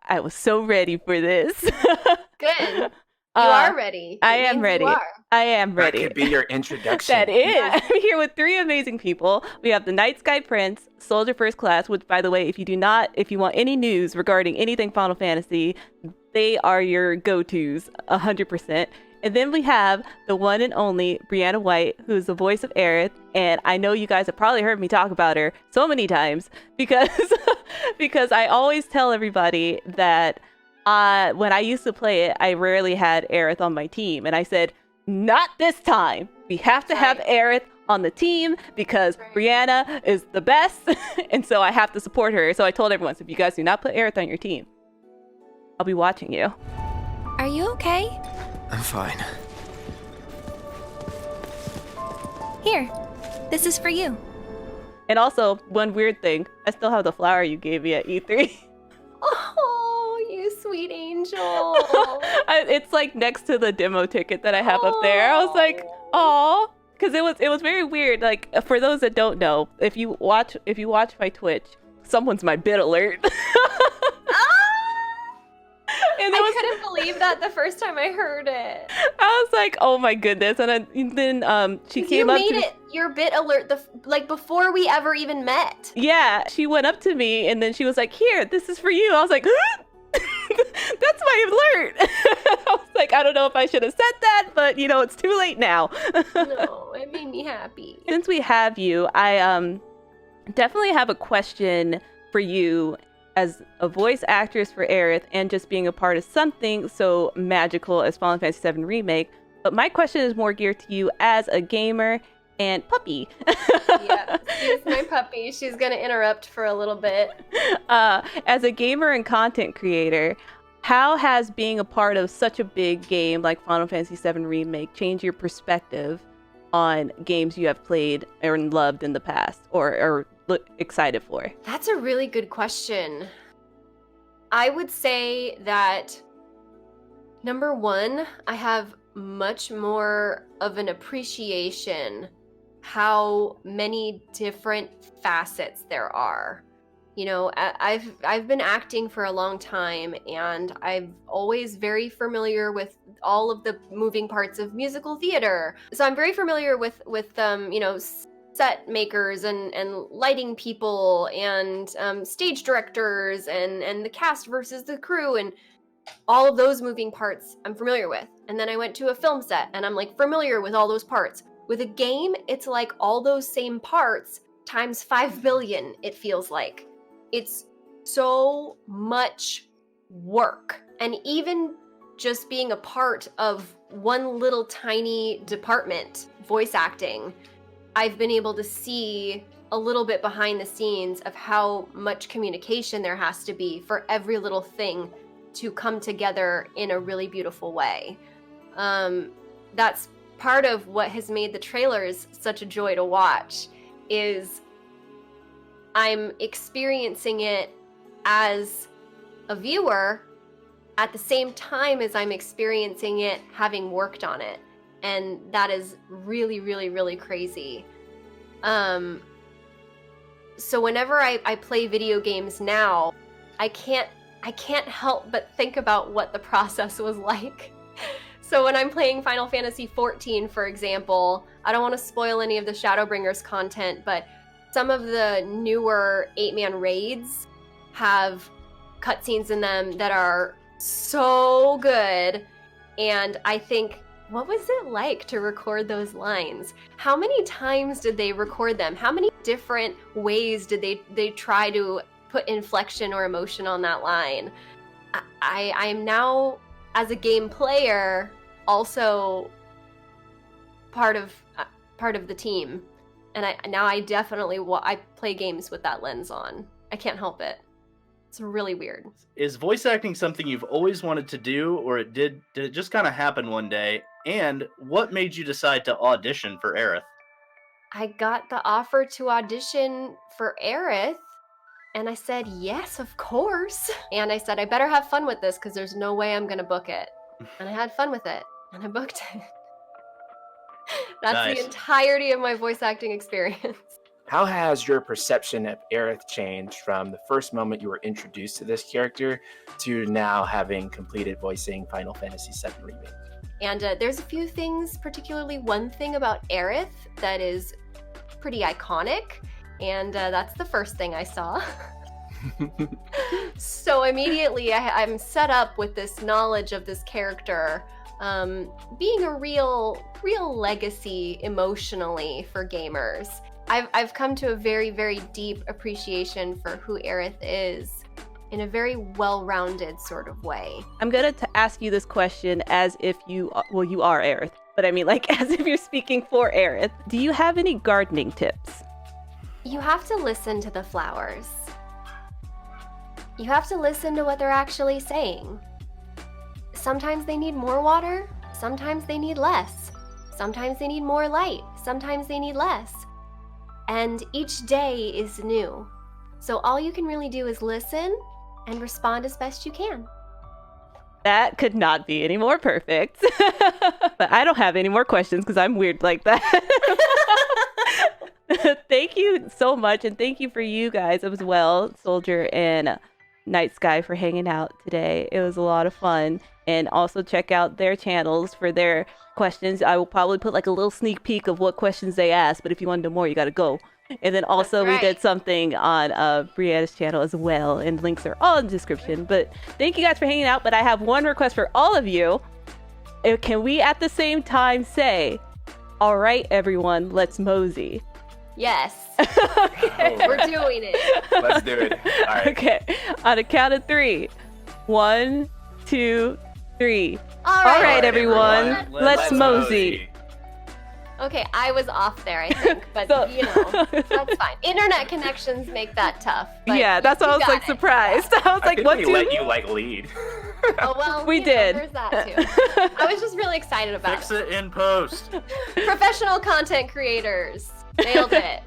I was so ready for this. Good. You are ready. I am ready. I am ready. That could be your introduction. That is. I'm here with three amazing people. We have the Night Sky Prince, Soldier First Class, which, by the way, if you want any news regarding anything Final Fantasy, they are your go-tos, 100%. And then we have the one and only Briana White, who's the voice of Aerith. And I know you guys have probably heard me talk about her so many times because I always tell everybody that when I used to play it, I rarely had Aerith on my team. And I said, not this time. We have to have Aerith on the team because Briana is the best. And so I have to support her. So I told everyone, so if you guys do not put Aerith on your team, I'll be watching you. Are you okay? I'm fine. Here, this is for you. And also, one weird thing, I still have the flower you gave me at E3. Oh, you sweet angel. It's like next to the demo ticket that I have up there. I was like, oh, because it was very weird. Like, for those that don't know, if you watch my Twitch, someone's my bit alert. And I couldn't believe that the first time I heard it. I was like, oh my goodness. And then she came up to me. You made it your bit alert before we ever even met. Yeah, she went up to me and then she was like, here, this is for you. I was like, that's my alert. I was like, I don't know if I should have said that, but it's too late now. No, it made me happy. Since we have you, I definitely have a question for you as a voice actress for Aerith and just being a part of something so magical as Final Fantasy VII Remake. But my question is more geared to you as a gamer and puppy. Yeah, she's my puppy. She's going to interrupt for a little bit. As a gamer and content creator, how has being a part of such a big game like Final Fantasy VII Remake changed your perspective on games you have played or loved in the past or excited for? That's a really good question. I would say that number one, I have much more of an appreciation how many different facets there are. I've been acting for a long time and I'm always very familiar with all of the moving parts of musical theater. So I'm very familiar with set makers and lighting people and stage directors and the cast versus the crew and all of those moving parts I'm familiar with. And then I went to a film set and I'm like familiar with all those parts. With a game, it's like all those same parts times 5 billion, it feels like. It's so much work. And even just being a part of one little tiny department, voice acting, I've been able to see a little bit behind the scenes of how much communication there has to be for every little thing to come together in a really beautiful way. That's part of what has made the trailers such a joy to watch, is I'm experiencing it as a viewer at the same time as I'm experiencing it having worked on it. And that is really, really, really crazy. So whenever I play video games now, I can't help but think about what the process was like. So when I'm playing Final Fantasy XIV, for example, I don't want to spoil any of the Shadowbringers content, but some of the newer 8-man raids have cutscenes in them that are so good. And I think, what was it like to record those lines? How many times did they record them? How many different ways did they try to put inflection or emotion on that line? I am now, as a game player, also part of the team, and I definitely I play games with that lens on. I can't help it. It's really weird. Is voice acting something you've always wanted to do, or did it just kind of happen one day? And what made you decide to audition for Aerith? I got the offer to audition for Aerith, and I said, yes, of course. And I said, I better have fun with this because there's no way I'm going to book it. And I had fun with it, and I booked it. That's nice. The entirety of my voice acting experience. How has your perception of Aerith changed from the first moment you were introduced to this character to now having completed voicing Final Fantasy VII Remake? And there's a few things, particularly one thing about Aerith that is pretty iconic, and that's the first thing I saw. So immediately I'm set up with this knowledge of this character being a real legacy emotionally for gamers. I've come to a very, very deep appreciation for who Aerith is in a very well-rounded sort of way. I'm going to ask you this question as if you are Aerith, but I mean like as if you're speaking for Aerith. Do you have any gardening tips? You have to listen to the flowers. You have to listen to what they're actually saying. Sometimes they need more water, sometimes they need less. Sometimes they need more light, sometimes they need less. And each day is new. So all you can really do is listen and respond as best you can. That could not be any more perfect. But I don't have any more questions because I'm weird like that. Thank you so much. And thank you for you guys as well, Soldier and Night Sky, for hanging out today. It was a lot of fun. And also check out their channels for their questions. I will probably put like a little sneak peek of what questions they asked, but if you want to know more, you got to go. And then also we did something on Brianna's channel as well, and links are all in the description. But thank you guys for hanging out. But I have one request for all of you. Can we at the same time say, all right, everyone, let's mosey? Yes. Okay. We're doing it. Let's do it. All right. Okay. On a count of 3. 1, 2, 3. All right, everyone. Let's mosey. Okay, I was off there, I think, but you know, that's fine. Internet connections make that tough. But Yeah, that's why I was like surprised. I was like, what? We let you like lead. Oh well, We you know, did. there's that too. I was just really excited about Fix it in post. Professional content creators. Nailed it.